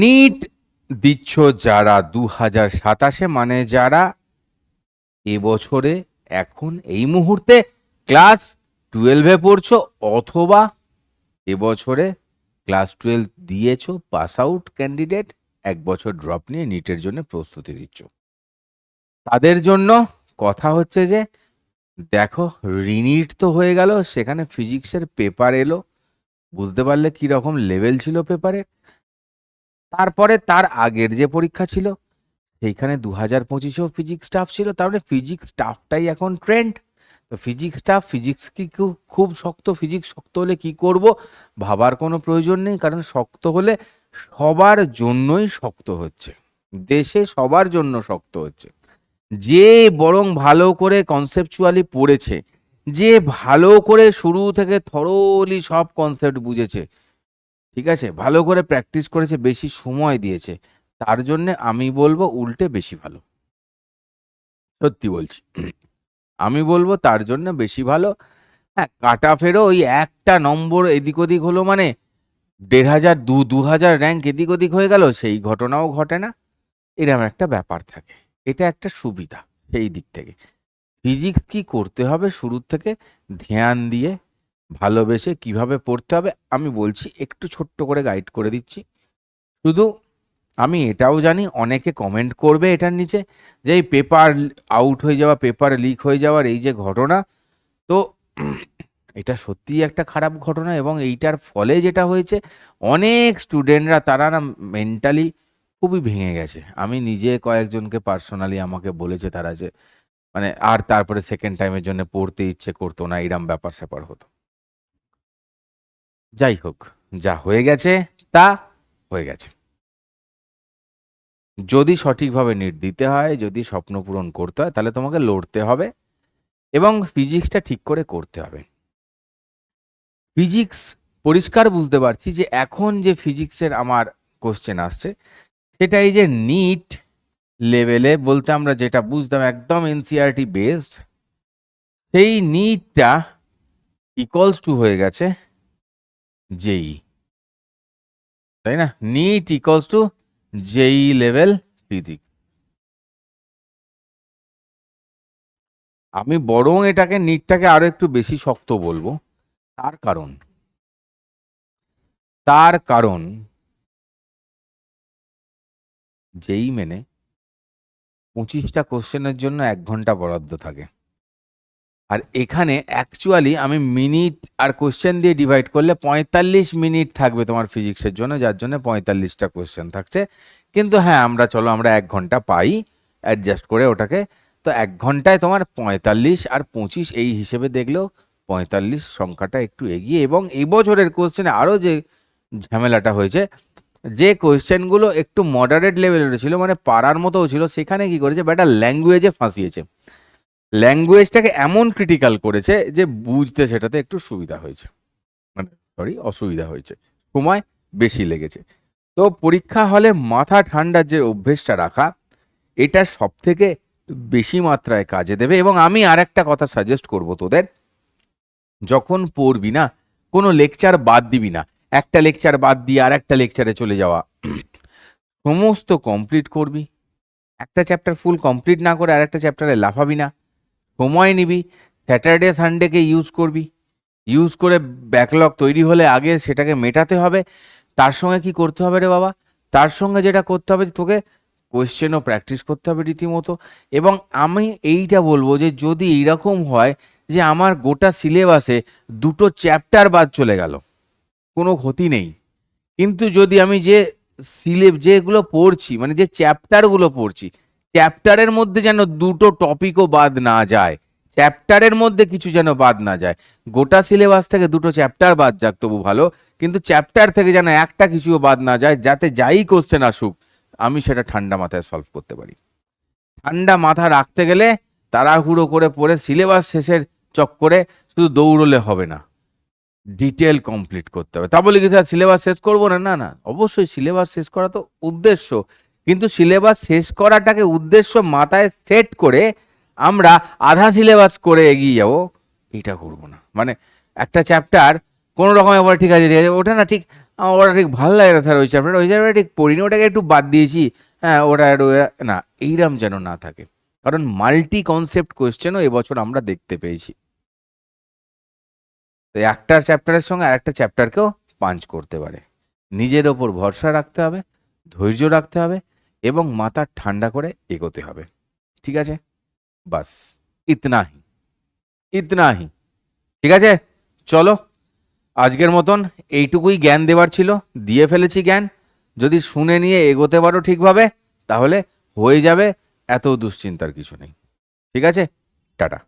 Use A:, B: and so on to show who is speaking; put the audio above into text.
A: NEET দিচ্ছ যারা 2027 মানে যারা এবছরে এখন এই মুহূর্তে ক্লাস 12-এ পড়ছো অথবা এবছরে ক্লাস 12 দিয়েছো, পাস আউট ক্যান্ডিডেট, 1 বছর ড্রপ নিয়ে নিটের জন্য প্রস্তুতি নিচ্ছ, তাদের জন্য কথা হচ্ছে যে দেখো রিনিট তো হয়ে গেল, সেখানে ফিজিক্সের পেপার এলো, বুঝতে পারলে কি রকম লেভেল ছিল পেপারে। তারপরে তার আগের যে পরীক্ষা ছিল সেইখানে 2025-এও ফিজিক্স স্টাফ ছিল, তার মানে ফিজিক্স স্টাফটাই এখন ট্রেন্ড। তো ফিজিক্স স্টাফ, ফিজিক্স কি খুব শক্ত, ফিজিক্স শক্ত হলে কি করব ভাবার কোনো প্রয়োজন নেই, কারণ শক্ত হলে সবার জন্যই শক্ত হচ্ছে, দেশে সবার জন্য শক্ত হচ্ছে। যে বরং ভালো করে কনসেপচুয়ালি পড়েছে, যে ভালো করে শুরু থেকে থরোলি সব কনসেপ্ট বুঝেছে, ঠিক আছে, ভালো করে প্র্যাকটিস করেছে, বেশি সময় দিয়েছে, তার জন্য আমি বলবো উল্টে বেশি ভালো। সত্যি বলছি, আমি বলবো তার জন্য বেশি ভালো। হ্যাঁ, কাটা ফেরো ওই একটা নম্বর এদিক ওদিক হলো মানে 1500 2000 র্যাঙ্ক এদিক ওদিক হয়ে গেল, সেই ঘটনাও ঘটে না, এরকম একটা ব্যাপার থাকে। এটা একটা সুবিধা সেই দিক থেকে। ফিজিক্স কি করতে হবে শুরুর থেকে ধ্যান দিয়ে ভালোবেসে কিভাবে পড়তে হবে আমি বলছি, একটু ছোট্ট করে গাইড করে দিচ্ছি। শুধু আমি এটাও জানি অনেকে কমেন্ট করবে এটার নিচে যে এই পেপার আউট হয়ে যাওয়া, পেপার লিক হয়ে যাওয়ার এই যে ঘটনা, তো এটা সত্যিই একটা খারাপ ঘটনা, এবং এইটার ফলে যেটা হয়েছে অনেক স্টুডেন্টরা তারা না মেন্টালি খুবই ভেঙে গেছে। আমি নিজে কয়েকজনকে পার্সোনালি আমাকে বলেছে তারা যে মানে আর তারপরে সেকেন্ড টাইমের জন্য পড়তে ইচ্ছে করতো না, এরম ব্যাপার স্যাপার হতো। যাই হোক, যা হয়ে গেছে তা হয়ে গেছে। যদি সঠিকভাবে নিট দিতে হয়, যদি স্বপ্ন পূরণ করতে হয়, তাহলে তোমাকে লড়তে হবে এবং ফিজিক্সটা ঠিক করে করতে হবে। ফিজিক্স পরিষ্কার বুঝতে পারছি যে এখন যে ফিজিক্সের আমার কোশ্চেন আসছে সেটা এই যে নিট লেভেলে বলতে আমরা যেটা বুঝতাম একদম এনসিআরটি বেসড, সেই নিটটা ইকুয়ালস টু হয়ে গেছে জেই, তাই না? NEET equals to JEE level physics. আমি বরং এটাকে নিটটাকে আরো একটু বেশি শক্ত বলবো, তার কারণ যেই মেনে 25টা কোশ্চেনের জন্য 1 ঘন্টা বরাদ্দ থাকে, আর এখানে অ্যাকচুয়ালি আমি মিনিট আর কোশ্চেন দিয়ে ডিভাইড করলে 45 মিনিট থাকবে তোমার ফিজিক্সের জন্য, যার জন্য 45টা কোশ্চেন থাকছে। কিন্তু হ্যাঁ, আমরা 1 ঘন্টা পাই অ্যাডজাস্ট করে ওটাকে, তো 1 ঘন্টায় তোমার 45 আর 25 এই হিসেবে দেখলেও 45 সংখ্যাটা একটু এগিয়ে। এবং এই বছরের কোশ্চেনে আরও যে ঝামেলাটা হয়েছে, যে কোয়েশ্চেনগুলো একটু মডারেট লেভেলের ছিল মানে পারার মতোও ছিল, সেখানে কি করেছে ব্যাটা ল্যাঙ্গুয়েজে ফাঁসিয়েছে, ল্যাঙ্গুয়েজটাকে এমন ক্রিটিক্যাল করেছে যে বুঝতে সেটাতে একটু সুবিধা হয়েছে, মানে অসুবিধা হয়েছে, সময় বেশি লেগেছে। তো পরীক্ষা হলে মাথা ঠান্ডার যে অভ্যেসটা রাখা, এটা সব থেকে বেশি মাত্রায় কাজে দেবে। এবং আমি আর একটা কথা সাজেস্ট করব তোদের, যখন পড়বি না কোনো লেকচার বাদ দিবি না, একটা লেকচার বাদ দিয়ে আর একটা লেকচারে চলে যাওয়া, সমস্ত কমপ্লিট করবি। একটা চ্যাপ্টার ফুল কমপ্লিট না করে আর একটা চ্যাপ্টারে লাফাবি না, সময় নিবি, স্যাটারডে সানডেকে ইউজ করবি, ইউজ করে ব্যাকলগ তৈরি হলে আগে সেটাকে মেটাতে হবে। তার সঙ্গে কি করতে হবে রে বাবা, তার সঙ্গে যেটা করতে হবে তোকে কোয়েশ্চেনও প্র্যাকটিস করতে হবে রীতিমতো। এবং আমি এইটা বলবো যে যদি এইরকম হয় যে আমার গোটা সিলেবাসে 2টো চ্যাপ্টার বাদ চলে গেল, কোনো ক্ষতি নেই, কিন্তু যদি আমি যেগুলো পড়ছি মানে যে চ্যাপ্টারগুলো পড়ছি, চ্যাপ্টারের মধ্যে যেন 2টো টপিকও বাদ না যায়, চ্যাপ্টারের মধ্যে কিছু যেন বাদ না যায়। গোটা সিলেবাস থেকে 2টো চ্যাপ্টার বাদ যাক তবু ভালো, কিন্তু চ্যাপ্টার থেকে যেন একটা কিছুও বাদ না যায়, যাতে যাই কোশ্চেন আসুক আমি সেটা ঠান্ডা মাথায় সলভ করতে পারি। ঠান্ডা মাথা রাখতে গেলে তাড়াহুড়ো করে পড়ে সিলেবাস শেষের চক্করে শুধু দৌড়লে হবে না, ডিটেল কমপ্লিট করতে হবে। তা বলে কি স্যার সিলেবাস শেষ করবো না? না না, অবশ্যই সিলেবাস শেষ করা তো উদ্দেশ্য, কিন্তু সিলেবাস শেষ করাটাকে উদ্দেশ্য মাথায় সেট করে আমরা আধা সিলেবাস করে এগিয়ে যাব, এটা করবো না। মানে একটা চ্যাপ্টার কোনো রকমে বলে ঠিক আছে ওটা না ঠিক আমার ওটা ঠিক ভালো লাগে না স্যার, ওই চ্যাপ্টারটা ঠিক পড়িনি, ওটাকে একটু বাদ দিয়েছি, হ্যাঁ ওটা একটু না, এইরকম যেন না থাকে। কারণ মাল্টি কনসেপ্ট কোয়েশ্চেনও এবছর আমরা দেখতে পেয়েছি। তো একটা চ্যাপ্টারের সঙ্গে আরেকটা চ্যাপ্টারকেও পাঞ্চ করতে পারে। নিজের ওপর ভরসা রাখতে হবে, ধৈর্য রাখতে হবে এবং মাথা ঠান্ডা করে এগোতে হবে। ঠিক আছে, বাস ইতনা হি, ইতনা হি। ঠিক আছে, চলো আজকের মতন এইটুকুই জ্ঞান দেওয়ার ছিল, দিয়ে ফেলেছি জ্ঞান। যদি শুনে নিয়ে এগোতে পারো ঠিকভাবে তাহলে হয়ে যাবে, এত দুশ্চিন্তার কিছু নেই। ঠিক আছে, টাটা।